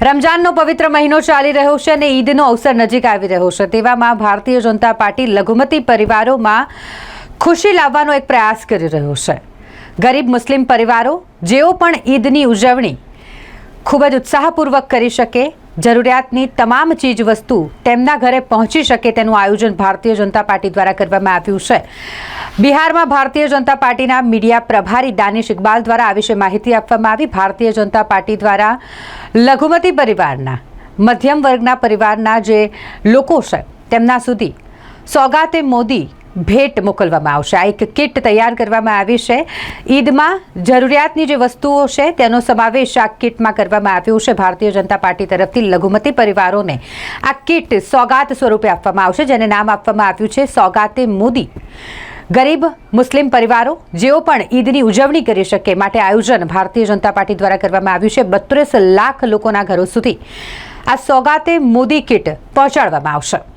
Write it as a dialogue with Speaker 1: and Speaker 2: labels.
Speaker 1: રમજાનનો પવિત્ર મહિનો ચાલી રહ્યો છે અને ઈદનો અવસર નજીક આવી રહ્યો છે। તેવામાં ભારતીય જનતા પાર્ટી લઘુમતી પરિવારોમાં ખુશી લાવવાનો એક પ્રયાસ કરી રહ્યો છે। ગરીબ મુસ્લિમ પરિવારો જેઓ પણ ઈદની ઉજવણી ખૂબ જ ઉત્સાહપૂર્વક કરી શકે, જરૂરિયાતની તમામ ચીજ વસ્તુ તેમના ઘરે પહોંચી શકે તેનું આયોજન ભારતીય જનતા પાર્ટી દ્વારા કરવામાં આવ્યું છે। બિહારમાં ભારતીય જનતા પાર્ટીના મીડિયા પ્રભારી દાનિશ ઇકબાલ દ્વારા આ વિશે માહિતી આપવામાં આવી। ભારતીય જનતા પાર્ટી દ્વારા લઘુમતી પરિવારના, મધ્યમ વર્ગના પરિવારના જે લોકો છે તેમના સુધી સોગાતે મોદી ભેટ મોકલવામાં આવશે। આ એક કિટ તૈયાર કરવામાં આવી છે। ઈદમાં જરૂરિયાતની જે વસ્તુઓ છે તેનો સમાવેશ આ કિટમાં કરવામાં આવ્યો છે। ભારતીય જનતા પાર્ટી તરફથી લઘુમતી પરિવારોને આ કિટ સોગાત સ્વરૂપે આપવામાં આવશે, જેને નામ આપવામાં આવ્યું છે સોગાતે મોદી। ગરીબ મુસ્લિમ પરિવારો જેઓ પણ ઈદની ઉજવણી કરી શકે માટે આયોજન ભારતીય જનતા પાર્ટી દ્વારા કરવામાં આવ્યું છે। 32 લાખ લોકોના ઘરો સુધી આ સોગાતે મોદી કિટ પહોંચાડવામાં આવશે।